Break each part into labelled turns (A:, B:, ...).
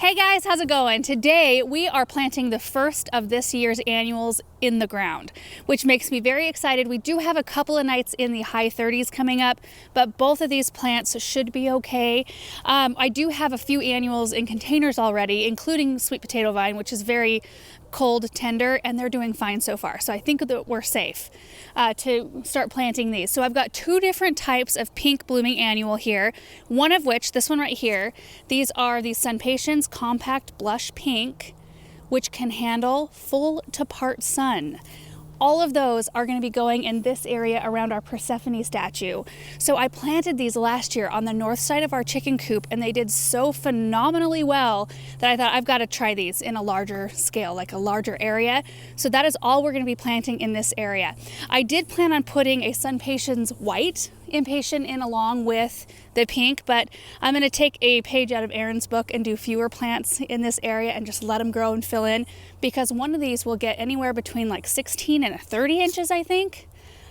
A: Hey guys, how's it going? Today we are planting the first of this year's annuals in the ground, which makes me very excited. We do have a couple of nights in the high 30s coming up, but both of these plants should be okay. I do have a few annuals in containers already, including sweet potato vine, which is very cold tender, and they're doing fine so far. So I think that we're safe to start planting these. So I've got two different types of pink blooming annual here, one of which, this one right here, these are the Impatiens Compact Blush Pink, which can handle full to part sun. All of those are going to be going in this area around our Persephone statue. So I planted these last year on the north side of our chicken coop, and they did so phenomenally well that I thought I've got to try these in a larger scale, like a larger area. So that is all we're going to be planting in this area. I did plan on putting a Impatiens white impatient in along with the pink, but I'm going to take a page out of Erin's book and do fewer plants in this area and just let them grow and fill in, because one of these will get anywhere between like 16 and 30 inches, I think.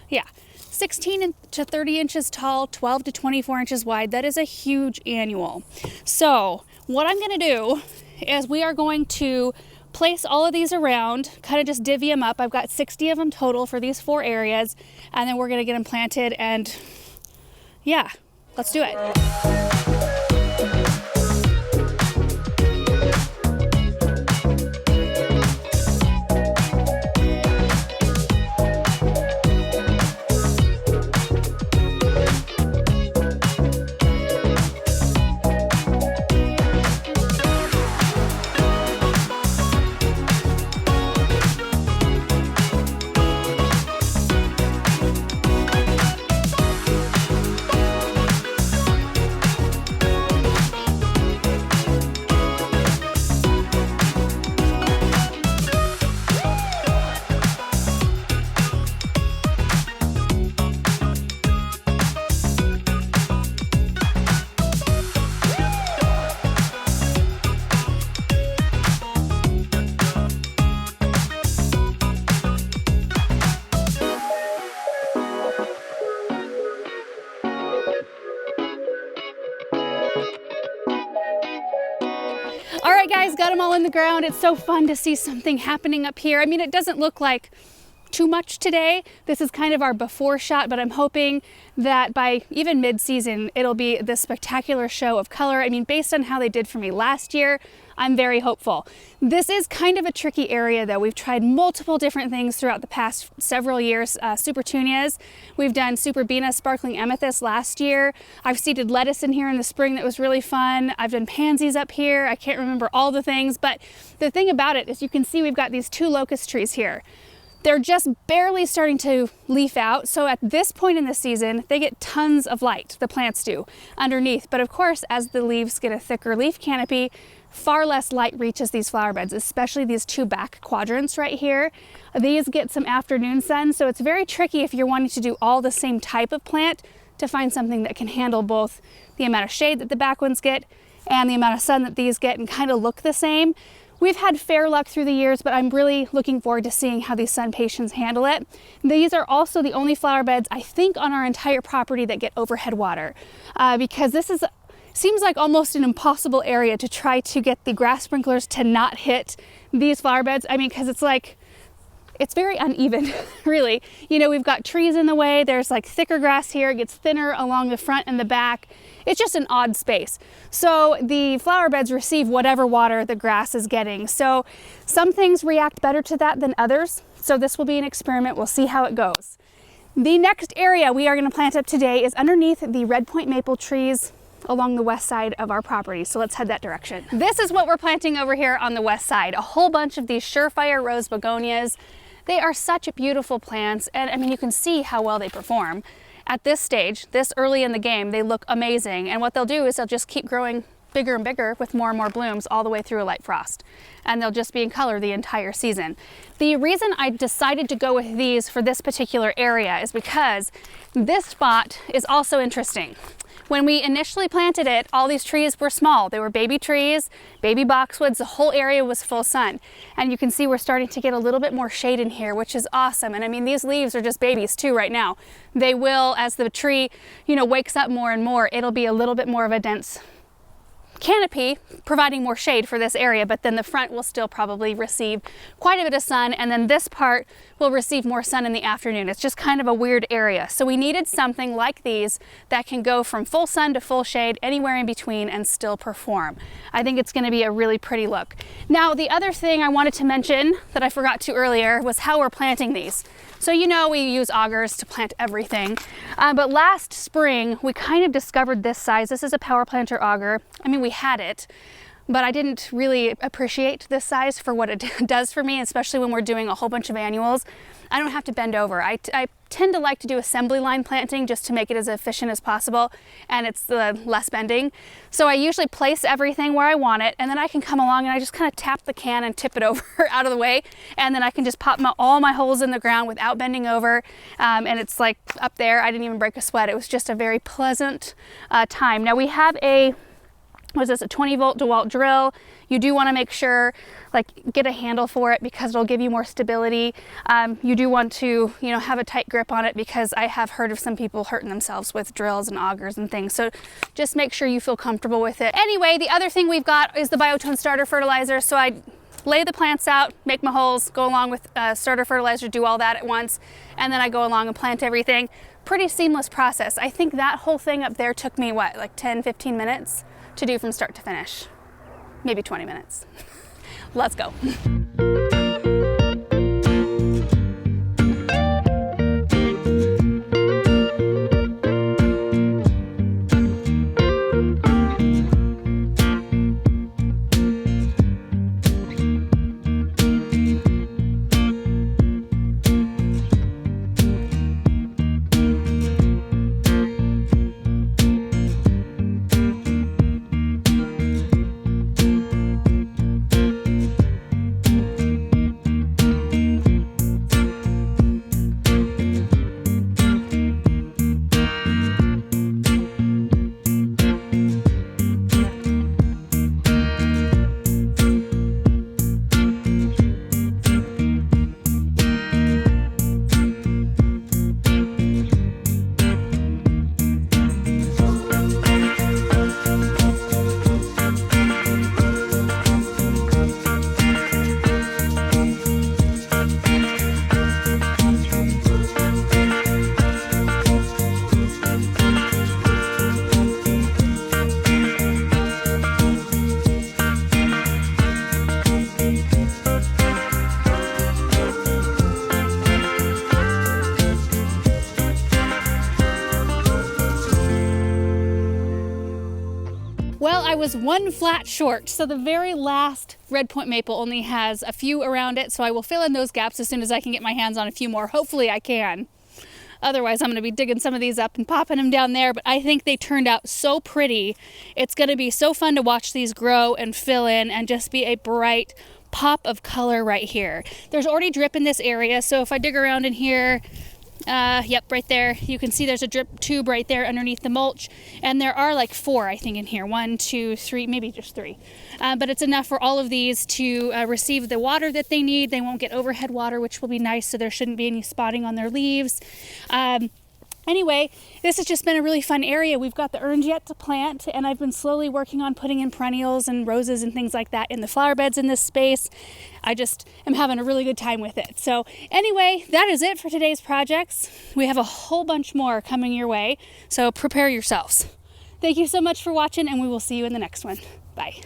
A: Yeah, 16 to 30 inches tall, 12 to 24 inches wide. That is a huge annual. So what I'm going to do is we are going to place all of these around, kind of just divvy them up. I've got 60 of them total for these 4 areas, and then we're going to get them planted, and yeah, let's do it. All right, guys, got them all in the ground. It's so fun to see something happening up here. I mean, it doesn't look like too much today. This is kind of our before shot, but I'm hoping that by even mid-season, it'll be this spectacular show of color. I mean, based on how they did for me last year, I'm very hopeful. This is kind of a tricky area though. We've tried multiple different things throughout the past several years. Supertunias, we've done Superbena Sparkling Amethyst last year. I've seeded lettuce in here in the spring that was really fun. I've done pansies up here. I can't remember all the things, but the thing about it is you can see we've got these 2 locust trees here. They're just barely starting to leaf out. So at this point in the season, they get tons of light, the plants do, underneath. But of course, as the leaves get a thicker leaf canopy, far less light reaches these flower beds, especially these 2 back quadrants right here. These get some afternoon sun, so it's very tricky if you're wanting to do all the same type of plant to find something that can handle both the amount of shade that the back ones get and the amount of sun that these get and kind of look the same. We've had fair luck through the years, but I'm really looking forward to seeing how these Impatiens handle it. These are also the only flower beds, I think, on our entire property that get overhead water, because this seems like almost an impossible area to try to get the grass sprinklers to not hit these flower beds. I mean, because it's very uneven, really. You know, we've got trees in the way. There's like thicker grass here. It gets thinner along the front and the back. It's just an odd space. So the flower beds receive whatever water the grass is getting. So some things react better to that than others. So this will be an experiment. We'll see how it goes. The next area we are going to plant up today is underneath the red point maple trees along the west side of our property. So let's head that direction. This is what we're planting over here on the west side. A whole bunch of these Surefire Rose Begonias. They are such beautiful plants, and I mean, you can see how well they perform. At this stage, this early in the game, they look amazing, and what they'll do is they'll just keep growing bigger and bigger with more and more blooms all the way through a light frost, and they'll just be in color the entire season. The reason I decided to go with these for this particular area is because this spot is also interesting. When we initially planted it, all these trees were small. They were baby trees, baby boxwoods. The whole area was full sun. And you can see we're starting to get a little bit more shade in here, which is awesome. And I mean, these leaves are just babies too right now. They will, as the tree, wakes up more and more, it'll be a little bit more of a dense canopy, providing more shade for this area, but then the front will still probably receive quite a bit of sun, and then this part will receive more sun in the afternoon. It's just kind of a weird area. So we needed something like these that can go from full sun to full shade, anywhere in between, and still perform. I think it's going to be a really pretty look. Now, the other thing I wanted to mention that I forgot to earlier was how we're planting these. So you know we use augers to plant everything, but last spring we kind of discovered this size. This is a power planter auger. I mean, we had it, but I didn't really appreciate this size for what it does for me, especially when we're doing a whole bunch of annuals. I don't have to bend over. I tend to like to do assembly line planting just to make it as efficient as possible, and it's less bending. So I usually place everything where I want it, and then I can come along and I just kind of tap the can and tip it over out of the way, and then I can just pop all my holes in the ground without bending over, and it's like up there. I didn't even break a sweat. It was just a very pleasant time. Now we have a 20 volt DeWalt drill. You do want to make sure, like, get a handle for it because it'll give you more stability. You do want to, you know, have a tight grip on it because I have heard of some people hurting themselves with drills and augers and things. So just make sure you feel comfortable with it. Anyway, the other thing we've got is the Biotone starter fertilizer. So I lay the plants out, make my holes, go along with starter fertilizer, do all that at once, and then I go along and plant everything. Pretty seamless process. I think that whole thing up there took me, what, like 10, 15 minutes to do from start to finish. Maybe 20 minutes. Let's go. Well, I was one flat short, so the very last red point maple only has a few around it, so I will fill in those gaps as soon as I can get my hands on a few more. Hopefully I can. Otherwise, I'm going to be digging some of these up and popping them down there, but I think they turned out so pretty. It's going to be so fun to watch these grow and fill in and just be a bright pop of color right here. There's already drip in this area, so if I dig around in here, yep, right there, you can see there's a drip tube right there underneath the mulch, and there are like 4, I think, in here. 1, 2, 3, maybe just 3, but it's enough for all of these to receive the water that they need. They won't get overhead water, which will be nice, so there shouldn't be any spotting on their leaves. Anyway, this has just been a really fun area. We've got the orange yet to plant, and I've been slowly working on putting in perennials and roses and things like that in the flower beds in this space. I just am having a really good time with it. So anyway, that is it for today's projects. We have a whole bunch more coming your way, so prepare yourselves. Thank you so much for watching, and we will see you in the next one. Bye.